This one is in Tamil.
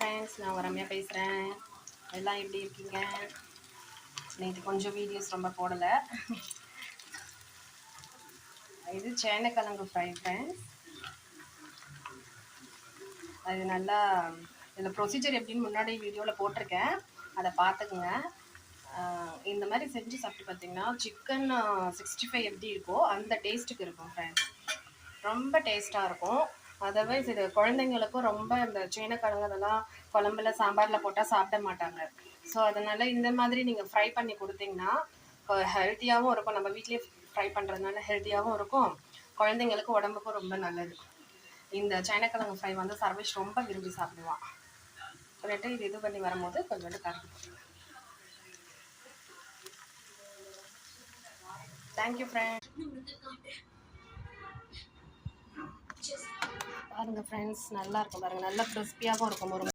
ஃப்ரெண்ட்ஸ், நான் ரம்யா பேசுகிறேன். எல்லாம் எப்படி இருக்கீங்க? நேற்று கொஞ்சம் வீடியோஸ் ரொம்ப போடலை. இது சேனக்கிழங்கு ஃப்ரை ஃப்ரெண்ட்ஸ். அது நல்லா இதில் ப்ரொசீஜர் எப்படின்னு முன்னாடி வீடியோவில் போட்டிருக்கேன், அதை பார்த்துக்குங்க. இந்த மாதிரி செஞ்சு சாப்பிட்டு பார்த்தீங்கன்னா சிக்கன் 65 எப்படி இருக்கோ அந்த டேஸ்ட்டுக்கு இருக்கும் ஃப்ரெண்ட்ஸ். ரொம்ப டேஸ்ட்டாக இருக்கும். அதர்வைஸ் இது குழந்தைங்களுக்கும் ரொம்ப இந்த சேனக்கிழங்கு அதெல்லாம் குழம்புல சாம்பாரில் போட்டால் சாப்பிட மாட்டாங்க. ஸோ அதனால் இந்த மாதிரி நீங்கள் ஃப்ரை பண்ணி கொடுத்தீங்கன்னா ஹெல்த்தியாகவும் இருக்கும். நம்ம வீட்லேயே ஃப்ரை பண்ணுறதுனால ஹெல்த்தியாகவும் இருக்கும், குழந்தைங்களுக்கு உடம்புக்கும் ரொம்ப நல்லது. இந்த சேனக்கிழங்கு ஃப்ரை வந்து சர்வேஷ் ரொம்ப விரும்பி சாப்பிடுவான். சொல்லிட்டு இது பண்ணி வரும்போது கொஞ்சோண்டு கறி. Thank you friend. பாருங்கள் ஃப்ரெண்ட்ஸ், நல்லா இருக்கும் பாருங்கள், நல்லா கிறிஸ்பியாகவும் இருக்கும். ஒரு